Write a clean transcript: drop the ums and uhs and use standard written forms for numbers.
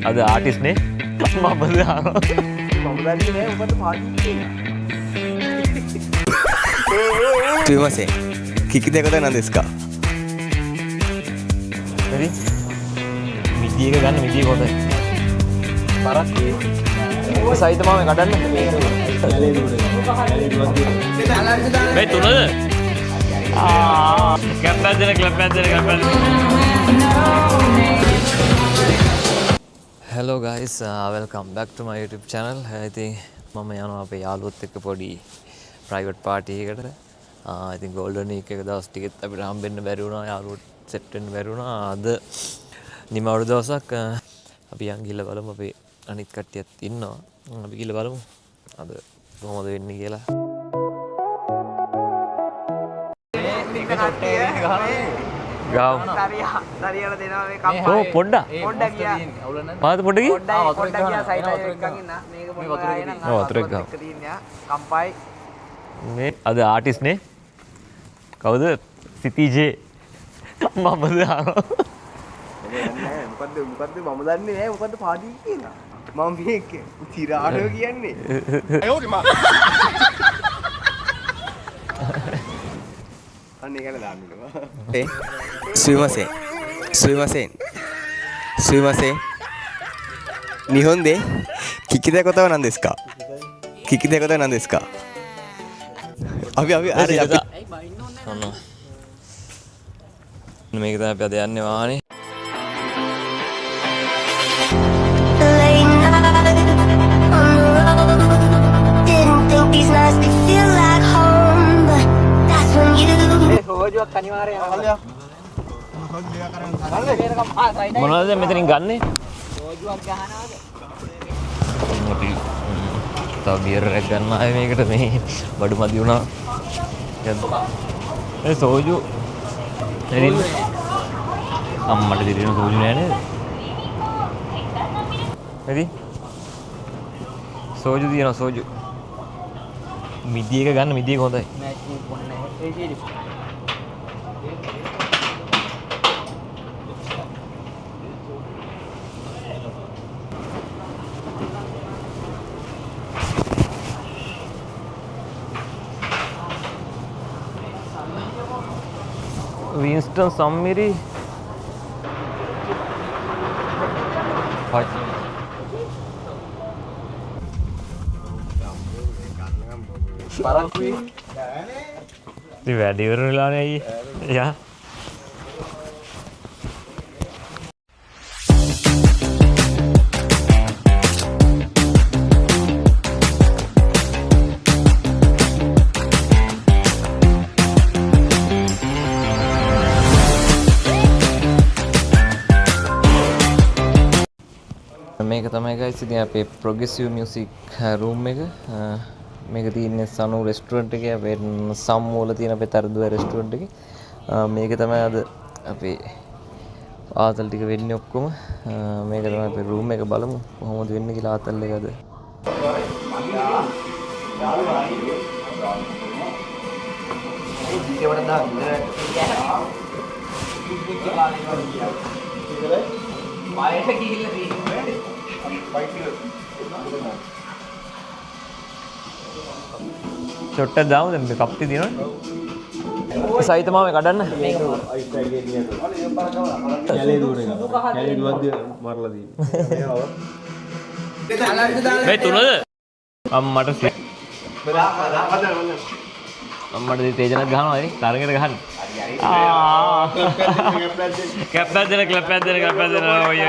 ಅದು ಆರ್ಟಿಸ್ಟ್ನೇすいません。聞きたいことは何ですか。 හරි මිදියක ගන්න මිදිය හොඳයි බරක් සයිත මාමේ කඩන්න මේ තුනද කැප්පැක් දෙන hello guys welcome back to my YouTube channel ඉතින් මම යනවා අපේ යාළුවොත් එක්ක පොඩි private party එකකට ඉතින් golden week එක දවස් ටිකෙත් අපිට හම්බෙන්න බැරි වුණා යාළුවොත් සෙට් වෙන්න බැරි වුණා අද නිමවුරු දවසක් අපි යන් ගිහලා බලමු අපේ අනිත් කට්ටියත් ඉන්නවා අපි ගිහලා බලමු අද කොහොමද වෙන්නේ කියලා ගාව දරියට දෙනවා මේ කම්පා ඕ පොඩ්ඩක් ගියා පාද පොඩ්ඩක් ගියා පොඩ්ඩක් ගියා සයිඩ් එකකින් ඉන්න මේක පොඩ්ඩක් ගියා ඔව් අතරක් ගාව තියෙනවා කම්පයි මේ අද ආටිස්ට් නේ කවුද සිටිජේ මමද මොකද්ද මම දන්නේ නැහැ මොකද්ද පාටි කියලා මම මේක තිරාඩෝ කියන්නේ අනේ ගැන දාන්නවා すいません。すいません。すいません。日本で聞きたいことは何ですか。聞きたいことは何ですか。あれමේක තමයි අපි අද යන්නේ වාහනේ සෝජුවක් අනිවාර්යයෙන් අහලා මොනවද මෙතනින් ගන්නෙ සෝජුවක් ගහනවාද අපි තව බියර් එකක් ගන්න ආයේ මේකට මේ බඩු මදි වුණා ඒ සෝජු එරින් අම්මට දිරින සෝජු නෑ නේද එරි සෝජු දිනන සෝජු මිදියක ගන්න මිදියක හොඳයි මැච් එක පොන්නේ ඒ ජීලි වින්ස්ටන් සම්මිරි ඉතින් වැඩි ඉවර වෙලානේ අයියේ යා මේක තමයි guys ඉතින් අපේ progressive music room එක මේක තියෙන්නේ සනු රෙස්ටුරන්ට් එකේ අපේ සම්මූල තියෙන අපේ තරදුව රෙස්ටුරන්ට් එකේ මේක තමයි අද අපේ ආතල් ටික වෙන්නේ ඔක්කොම මේක තමයි අපේ room එක බලමු කොහොමද වෙන්නේ කියලා ආතල් එක අද බයට ගිහිල්ලා තියෙන්නේ චොට්ට දාමු දැන් මේ කප්ටි දිනවනේ සයිත මාමේ කඩන්න කැලේ දුවන එක. කැලේ දුවද්දි මරලා තියෙන්නේ. මේ තුනද අම්මට අම්මට තේජනක් ගහනවා නේ තරගෙට ගහන්න කැප්පැක් දෙන ඔය